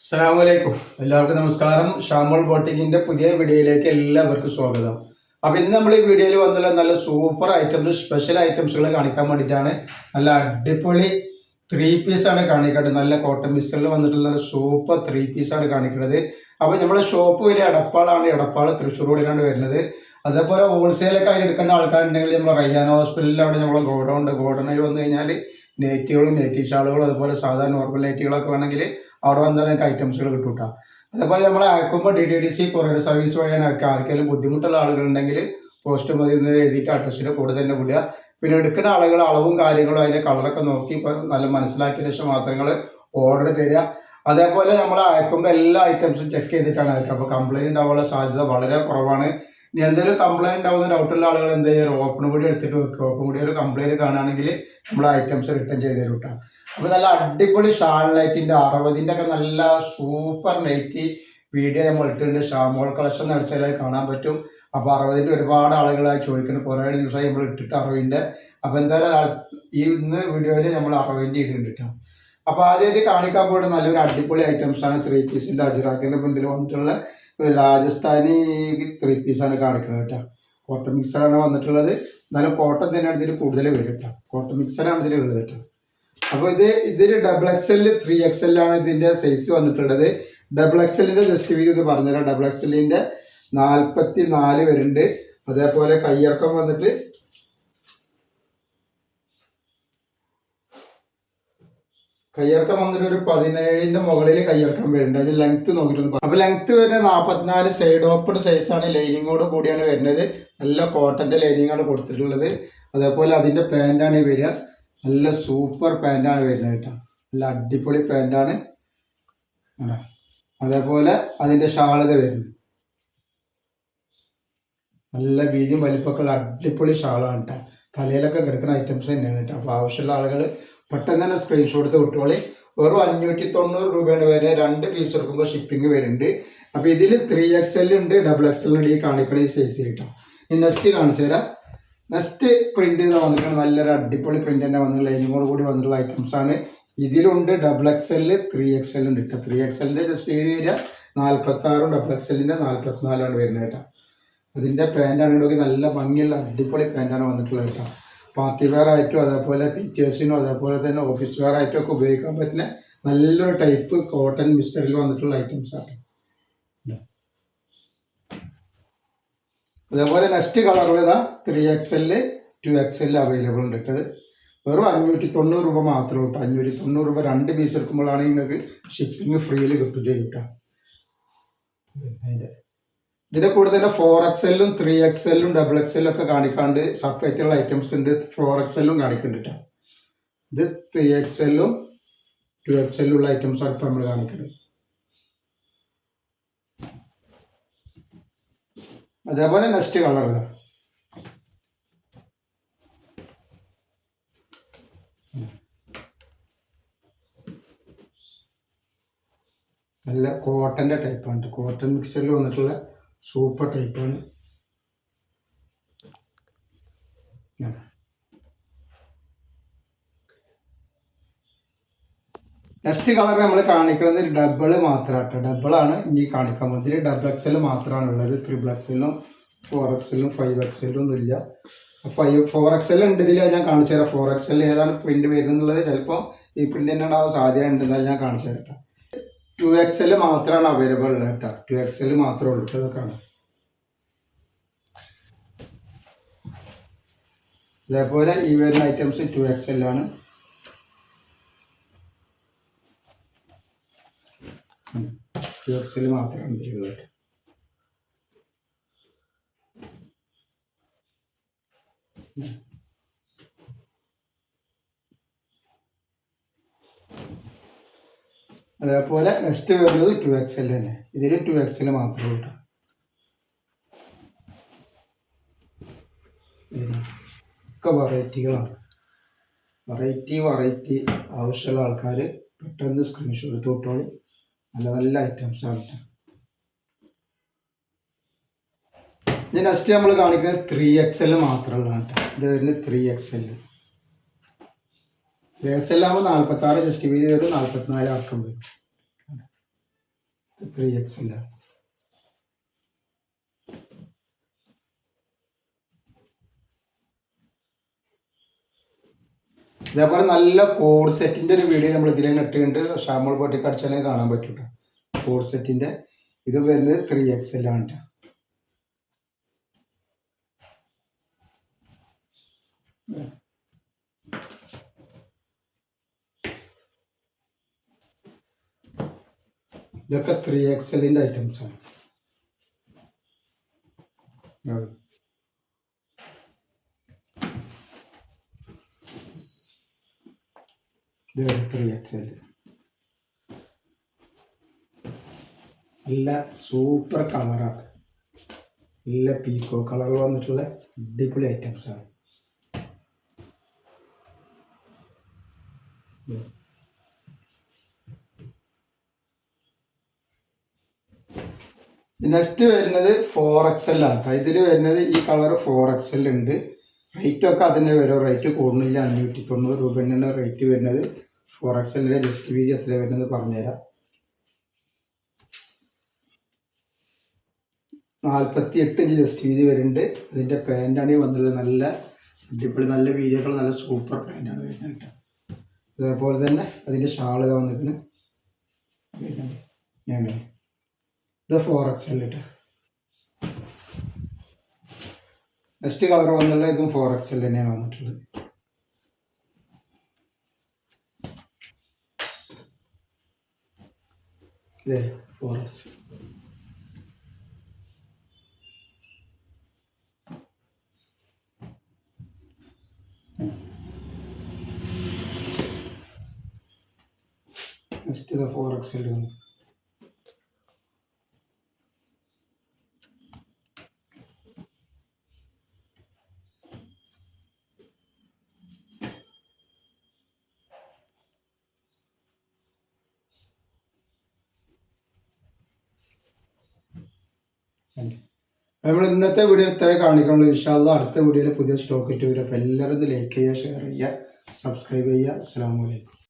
അസ്സലാമലൈക്കും. എല്ലാവർക്കും നമസ്കാരം. ഷാമോൾ ബോട്ടിക്കിന്റെ പുതിയ വീഡിയോയിലേക്ക് എല്ലാവർക്കും സ്വാഗതം. അപ്പൊ ഇന്ന് നമ്മൾ ഈ വീഡിയോയിൽ വന്നുള്ള നല്ല സൂപ്പർ ഐറ്റംസ്, സ്പെഷ്യൽ ഐറ്റംസുകൾ കാണിക്കാൻ വേണ്ടിയിട്ടാണ്. നല്ല അടിപൊളി 3 പീസാണ് കാണിക്കുന്നത്. നല്ല കോട്ടൺ മിക്സറിൽ വന്നിട്ടുള്ള നല്ല സൂപ്പർ 3 പീസാണ് കാണിക്കുന്നത്. അപ്പോൾ നമ്മുടെ ഷോപ്പ് വലിയ എടപ്പാളാണ്. എടപ്പാൾ തൃശ്ശൂർ റോഡിലാണ് വരുന്നത്. അതേപോലെ ഹോൾസെയിലൊക്കെ അതിൽ എടുക്കേണ്ട ആൾക്കാരുണ്ടെങ്കിൽ നമ്മൾ റയ്യാൻ ഹോസ്പിറ്റലിൽ അവിടെ നമ്മൾ ഗോഡൗൺ ഉണ്ട്. ഗോഡൗണിൽ വന്നു കഴിഞ്ഞാൽ നെറ്റുകളും നെറ്റി ഷാളുകളും അതുപോലെ സാധാരണ നോർമൽ നെറ്റുകളൊക്കെ വേണമെങ്കിൽ അവിടെ വന്നാൽ നിങ്ങൾക്ക് ഐറ്റംസുകൾ കിട്ടും കേട്ടോ. അതേപോലെ നമ്മൾ അയക്കുമ്പോൾ DTDC കൊറിയർ സർവീസ് വഴിയാണ് അയക്കുക. ആർക്കെങ്കിലും ബുദ്ധിമുട്ടുള്ള ആളുകളുണ്ടെങ്കിൽ പോസ്റ്റ് മതി എന്ന് എഴുതിയിട്ട് അഡ്രസ്സിൻ്റെ കൂടെ തന്നെ വിടുക. പിന്നെ എടുക്കുന്ന ആളുകൾ അളവും കാര്യങ്ങളും അതിൻ്റെ കളറൊക്കെ നോക്കി ഇപ്പോൾ നല്ല മനസ്സിലാക്കിയ ശേഷം മാത്രങ്ങൾ ഓർഡർ തരിക. അതേപോലെ നമ്മൾ അയക്കുമ്പോൾ എല്ലാ ഐറ്റംസും ചെക്ക് ചെയ്തിട്ടാണ് അയക്കുക. അപ്പോൾ കംപ്ലൈൻറ്റ് ഉണ്ടാവാനുള്ള സാധ്യത വളരെ കുറവാണ്. ഇനി എന്തെങ്കിലും കംപ്ലൈൻറ്റ് ഉണ്ടാവുന്ന ഡൗട്ടുള്ള ആളുകൾ എന്ത് ചെയ്യുക, ഓപ്പൺ കൂടി എടുത്തിട്ട് വെക്കുക. ഓപ്പൺ കൂടി ഒരു കംപ്ലൈൻറ്റ് കാണുകയാണെങ്കിൽ നമ്മൾ ഐറ്റംസ് റിട്ടേൺ ചെയ്ത് തരും കേട്ടോ. അപ്പോൾ നല്ല അടിപൊളി ഷാൾ നൈറ്റിൻ്റെ 60ൻ്റെ ഒക്കെ നല്ല സൂപ്പർ നൈറ്റി വീഡിയോ നമ്മൾ ഇട്ടിട്ടുണ്ട്. ഷാമോൾ കളക്ഷൻ അടിച്ചാൽ കാണാൻ പറ്റും. അപ്പോൾ 60ൻ്റെ ഒരുപാട് ആളുകളായി ചോദിക്കുന്നത്, കുറേ ദിവസമായി നമ്മൾ ഇട്ടിട്ട് 60ൻ്റെ. അപ്പോൾ എന്തായാലും ഇന്ന് വീഡിയോയിൽ നമ്മൾ 60ൻ്റെ ഇടുന്നുണ്ട് കേട്ടോ. അപ്പോൾ ആദ്യമായിട്ട് കാണിക്കാൻ പോയിട്ട് നല്ലൊരു അടിപൊളി ഐറ്റംസാണ് 3 പീസിൻ്റെ അജ്രാക്കിൻ്റെ മുന്നിൽ വന്നിട്ടുള്ള രാജസ്ഥാനി 3 പീസാണ് കാണിക്കുന്നത് കേട്ടോ. കോട്ടൺ മിക്സറാണ് വന്നിട്ടുള്ളത്. എന്നാലും കോട്ടൺ തന്നെയാണ് ഇതിൽ കൂടുതൽ വരും കേട്ടോ. കോട്ടൺ മിക്സറാണ് ഇതിൽ ഉള്ളത് കേട്ടോ. അപ്പോൾ ഇതിൽ XXL 3XL ആണ് ഇതിൻ്റെ സൈസ് വന്നിട്ടുള്ളത്. XXLൻ്റെ ജസ്റ്റ് വീതി എന്ന് പറഞ്ഞുതരാം. XXLൻ്റെ 44 വരുന്നുണ്ട്. അതേപോലെ കയ്യിറക്കം വന്നിട്ട് ഒരു 17ൻ്റെ മുകളിൽ കയ്യിറക്കം വരുന്നുണ്ട്. അതിന് ലെങ്ത് നോക്കിയിട്ടുണ്ട്. അപ്പോൾ ലെങ്ത് വരുന്നത് 44. സൈഡ് ഓപ്പൺ സൈസാണ്. ലൈനിങ്ങോട് കൂടിയാണ് വരുന്നത്. നല്ല കോട്ടൻ്റെ ലൈനിങ്ങാണ് കൊടുത്തിട്ടുള്ളത്. അതേപോലെ അതിൻ്റെ പാൻറ്റാണ് വരിക. നല്ല സൂപ്പർ പാൻറ്റാണ് വരുന്നത് കേട്ടോ. നല്ല അടിപൊളി പാൻറ്റാണ്. അതേപോലെ അതിൻ്റെ ഷാളത വരുന്നത് നല്ല വീതിയും വലിപ്പമൊക്കെ ഉള്ള അടിപൊളി ഷാളാണ് കേട്ടോ. തലയിലൊക്കെ കിടക്കുന്ന ഐറ്റംസ് തന്നെയാണ് കേട്ടോ. അപ്പോൾ ആവശ്യമുള്ള ആളുകൾ പെട്ടെന്ന് തന്നെ സ്ക്രീൻഷോട്ട് എടുത്ത് വിട്ടോളി. വെറും 590 രൂപയാണ് വരെ. 2 പീസ് എടുക്കുമ്പോൾ ഷിപ്പിംഗ് വരുന്നുണ്ട്. അപ്പോൾ ഇതിൽ 3XL ഉണ്ട്, XXL ഉണ്ട്. ഈ കാണിക്കണ ഈ സൈസ് കിട്ടാം. ഈ നെക്സ്റ്റ് കാണിച്ചു തരാം. നെക്സ്റ്റ് പ്രിന്റ് വന്നിട്ടുണ്ട്. നല്ലൊരു അടിപൊളി പ്രിന്റ് തന്നെ വന്നിട്ടുള്ള ലൈനിങ്ങോട് കൂടി വന്നിട്ടുള്ള ഐറ്റംസ് ആണ്. ഇതിലുണ്ട് XXL 3XL ഉണ്ട് കേട്ടോ. 3XLൻ്റെ ജസ്റ്റ് ഏരിയ 46, XXLൻ്റെ 44 വരുന്നത് കേട്ടോ. അതിൻ്റെ പാൻറ്റാണ് നോക്കി നല്ല ഭംഗിയുള്ള അടിപൊളി പാൻറ്റാണ് വന്നിട്ടുള്ളത് കേട്ടോ. പാർട്ടി വെയർ ആയിട്ടും അതേപോലെ ടീച്ചേഴ്സിനും അതേപോലെ തന്നെ ഓഫീസ് വെയർ ആയിട്ടും ഒക്കെ ഉപയോഗിക്കാൻ പറ്റുന്ന നല്ലൊരു ടൈപ്പ് കോട്ടൺ മിക്സറിൽ വന്നിട്ടുള്ള ഐറ്റംസ് ആണ്. അതേപോലെ നെക്സ്റ്റ് കളറിൽ ഇതാ 3XL 2XL അവൈലബിൾ ഉണ്ട് കേട്ടത്. വെറും 590 രൂപ മാത്രം കിട്ടും. 590 രൂപ 2 പീസ് എടുക്കുമ്പോഴാണ് നിങ്ങൾക്ക് ഷിപ്പിംഗ് ഫ്രീയിൽ കിട്ടും ചെയ്യും കേട്ടോ. ഇതിൻ്റെ കൂടെ തന്നെ 4XL 3XL XXL ഒക്കെ കാണിക്കാണ്ട് സെപ്പറേറ്റുള്ള ഐറ്റംസ് ഉണ്ട്. 4XL കാണിക്കുന്നുണ്ട് കേട്ടോ. ഇത് 3XL 2XL ഉള്ള ഐറ്റംസ് ആണ് ഇപ്പോൾ നമ്മൾ കാണിക്കുന്നത്. അതേപോലെ നെക്സ്റ്റ് കളർ ഇതാ. നല്ല കോട്ടൻ്റെ ടൈപ്പാണ്. കോട്ടൺ മിക്സറിൽ വന്നിട്ടുള്ള സൂപ്പർ ടൈപ്പാണ്. നെക്സ്റ്റ് കളർ നമ്മൾ കാണിക്കുന്നത് ഡബിൾ മാത്രമാട്ടോ. ഡബിളാണ് ഇനി കാണിക്കാൻ പോകുന്നത്. ഇതിൽ XXL മാത്രമാണ് ഉള്ളത്. 3XL 4XL 5XL ഒന്നും ഇല്ല. 4XL ഉണ്ട് ഇതിൽ. ഞാൻ കാണിച്ചു തരാം. 4XL ഏതാണ് പ്രിന്റ് വരുന്നത് എന്നുള്ളത് ചിലപ്പോൾ ഈ പ്രിന്റ് തന്നെ ഉണ്ടാവാൻ സാധ്യത ഉണ്ടെന്നാൽ ഞാൻ കാണിച്ചു തരാം. 2XL മാത്രമാണ് അവൈലബിൾ ഉള്ളത് കേട്ടോ. 2XL മാത്രമേ ഉള്ളൂ. ഇതൊക്കെയാണ്. അതേപോലെ ഈ വരുന്ന ഐറ്റംസ് 2XL ആണ്. മാത്രമാണ് ഇതിലുള്ളത്. അതേപോലെ നെക്സ്റ്റ് വരുന്നത് 2XL തന്നെ. ഇതിൽ 2XL മാത്രമേ ഉള്ളൂ. ഒക്കെ വെറൈറ്റികളാണ്. വെറൈറ്റി ആവശ്യമുള്ള ആൾക്കാർ പെട്ടെന്ന് സ്ക്രീൻഷോട്ട് എടുത്ത് വിട്ടോളി. നല്ല ഐറ്റംസ് ആണ്. ഇനി നെക്സ്റ്റ് നമ്മൾ കാണിക്കുന്നത് 3XL മാത്രമുള്ളതാണ് കേട്ടോ. ഇത് വരുന്നത് 3XL. 3XL ആകുമ്പോൾ 46 ജസ്റ്റ് വീതി വരും. 44 ആക്കം വരും. 3XL. ഇതേപോലെ നല്ല കോഡ് സെറ്റിന്റെ ഒരു വീഡിയോ നമ്മൾ ഇതിലെ ഇട്ടിട്ടുണ്ട്. ഷാമോൾ ബോട്ടിക് അടിച്ചാലേ കാണാൻ പറ്റൂട്ടോ. കോഡ് സെറ്റിന്റെ ഇത് വരുന്നത് 3XL ആണ് ട്ടോ. ഇതൊക്കെ 3XLന്റെ ഐറ്റംസ് ആണ്. ഇത് 3XL നല്ല സൂപ്പർ കളറാണ്. നല്ല പീക്കോ കളർ വന്നിട്ടുള്ള അടിപൊളി ഐറ്റംസ് ആണ്. നെക്സ്റ്റ് വരുന്നത് 4XL ആണ്. ഇതിൽ വരുന്നത് ഈ കളർ 4XL ഉണ്ട്. റേറ്റ് ഒക്കെ അതിൻ്റെ വരും. റേറ്റ് കൂടുന്നില്ല. 590 രൂപ തന്നെയാണ് റേറ്റ് വരുന്നത്. 4XLന്റെ ജസ്റ്റ് വീതി എത്ര വരുന്നത് പറഞ്ഞുതരാം. 48 ഇഞ്ച് ജസ്റ്റ് വീതി വരുന്നുണ്ട്. അതിൻ്റെ പാൻ്റാണ് വന്നിട്ടുള്ളത്. നല്ല അടിപൊളി നല്ല വീതിയൊക്കെ നല്ല സൂപ്പർ പാൻ്റാണ് വരുന്നത്. അതേപോലെ തന്നെ അതിൻ്റെ ഷാൾ ഇതാ വന്നിട്ടുണ്ട്. ഇത് 4XL കേട്ടോ. നെക്സ്റ്റ് കളർ വന്നുള്ള ഇതും 4XL തന്നെയാണ് വന്നിട്ടുള്ളത്. ഇതേ 4XL. നെക്സ്റ്റ് ഇത് 4XL വന്നു. നമ്മൾ ഇന്നത്തെ വീഡിയോ ഇത്രയും കാണിക്കുള്ളൂ. ഇൻഷാ അല്ലാഹ് അടുത്ത വീഡിയോയിൽ പുതിയ സ്റ്റോക്ക് ഇട്ട് വരും. അപ്പോൾ എല്ലാവരും ഇത് ലൈക്ക് ചെയ്യുക, ഷെയർ ചെയ്യുക, സബ്സ്ക്രൈബ് ചെയ്യുക. അസ്സലാമു അലൈക്കും.